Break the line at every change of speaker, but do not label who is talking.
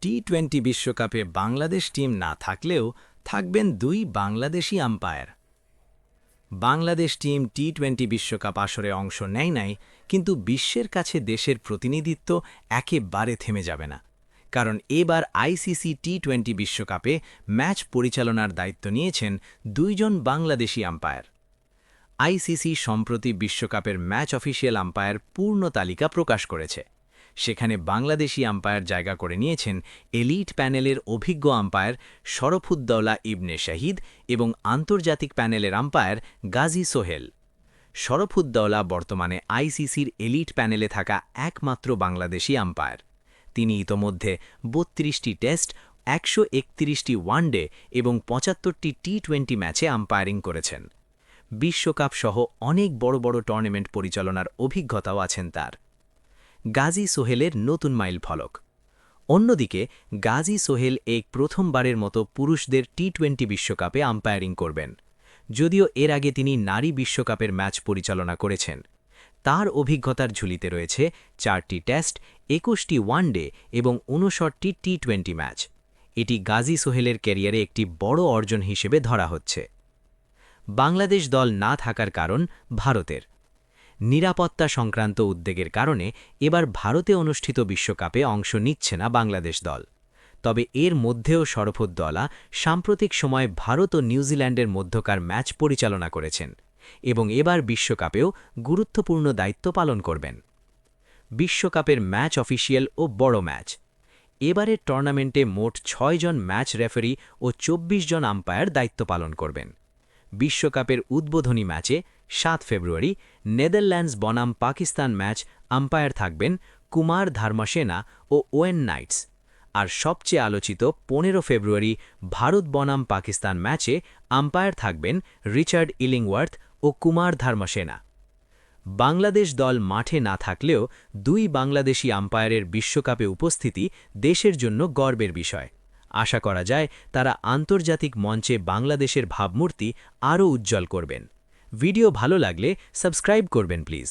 টি-20 বিশ্বকাপে বাংলাদেশ টিম না থাকলেও থাকবেন দুই বাংলাদেশি আম্পায়ার। বাংলাদেশ টিম টি-20 বিশ্বকাপ আসরে অংশ নেয় নাই, কিন্তু বিশ্বের কাছে দেশের প্রতিনিধিত্ব একেবারে থেমে যাবে না। কারণ এবার আইসিসি টি-20 বিশ্বকাপে ম্যাচ পরিচালনার দায়িত্ব নিয়েছেন দুইজন বাংলাদেশি আম্পায়ার। আইসিসি সম্প্রতি বিশ্বকাপের ম্যাচ অফিসিয়াল আম্পায়ার পূর্ণ তালিকা প্রকাশ করেছে। সেখানে বাংলাদেশি আম্পায়ার জায়গা করে নিয়েছেন এলিট প্যানেলের অভিজ্ঞ আম্পায়ার শরফুদ্দৌলা ইবনে শাহিদ এবং আন্তর্জাতিক প্যানেলের আম্পায়ার গাজী সোহেল। শরফুদ্দৌলা বর্তমানে আইসিসির এলিট প্যানেলে থাকা একমাত্র বাংলাদেশি আম্পায়ার। তিনি ইতোমধ্যে ৩২টি টেস্ট, ১৩১টি ওয়ানডে এবং ৭৫টি টি-20 ম্যাচে আম্পায়ারিং করেছেন। বিশ্বকাপ সহ অনেক বড় বড় টুর্নামেন্ট পরিচালনার অভিজ্ঞতাও আছেন তার। গাজী সোহেলের নতুন মাইল ফলক। অন্যদিকে গাজী সোহেল প্রথমবারের মতো পুরুষদের টি-20 বিশ্বকাপে আম্পায়ারিং করবেন। যদিও এর আগে তিনি নারী বিশ্বকাপের ম্যাচ পরিচালনা করেছেন। তার অভিজ্ঞতার ঝুলিতে রয়েছে 4টি টেস্ট, 21টি ওয়ানডে এবং 59টি টি-20 ম্যাচ। এটি গাজী সোহেলের ক্যারিয়ারে একটি বড় অর্জন হিসেবে ধরা হচ্ছে। বাংলাদেশ দল না থাকার কারণ ভারতের নিরাপত্তা সংক্রান্ত উদ্বেগের কারণে এবার ভারতে অনুষ্ঠিত বিশ্বকাপে অংশ নিচ্ছে না বাংলাদেশ দল। তবে এর মধ্যেও শরফুদ্দৌলা সাম্প্রতিক সময়ে ভারত ও নিউজিল্যান্ডের মধ্যকার ম্যাচ পরিচালনা করেছেন এবং এবার বিশ্বকাপেও গুরুত্বপূর্ণ দায়িত্ব পালন করবেন। বিশ্বকাপের ম্যাচ অফিসিয়াল ও বড় ম্যাচ। এবারের টুর্নামেন্টে মোট 6 জন ম্যাচ রেফারি ও 24 জন আম্পায়ার দায়িত্ব পালন করবেন। বিশ্বকাপের উদ্বোধনী ম্যাচে 7 ফেব্রুয়ারি নেদারল্যান্ডস বনাম পাকিস্তান ম্যাচ আম্পায়ার থাকবেন কুমার ধর্মসেনা ও ওয়েন নাইটস। আর সবচেয়ে আলোচিত 15 ফেব্রুয়ারি ভারত বনাম পাকিস্তান ম্যাচে আম্পায়ার থাকবেন রিচার্ড ইলিংওয়ার্থ ও কুমার ধর্মসেনা। বাংলাদেশ দল মাঠে না থাকলেও দুই বাংলাদেশি আম্পায়ারের বিশ্বকাপে উপস্থিতি দেশের জন্য গর্বের বিষয়। আশা করা যায় তারা আন্তর্জাতিক মঞ্চে বাংলাদেশের ভাবমূর্তি আরও উজ্জ্বল করবেন। ভিডিও ভালো লাগলে সাবস্ক্রাইব করবেন প্লিজ।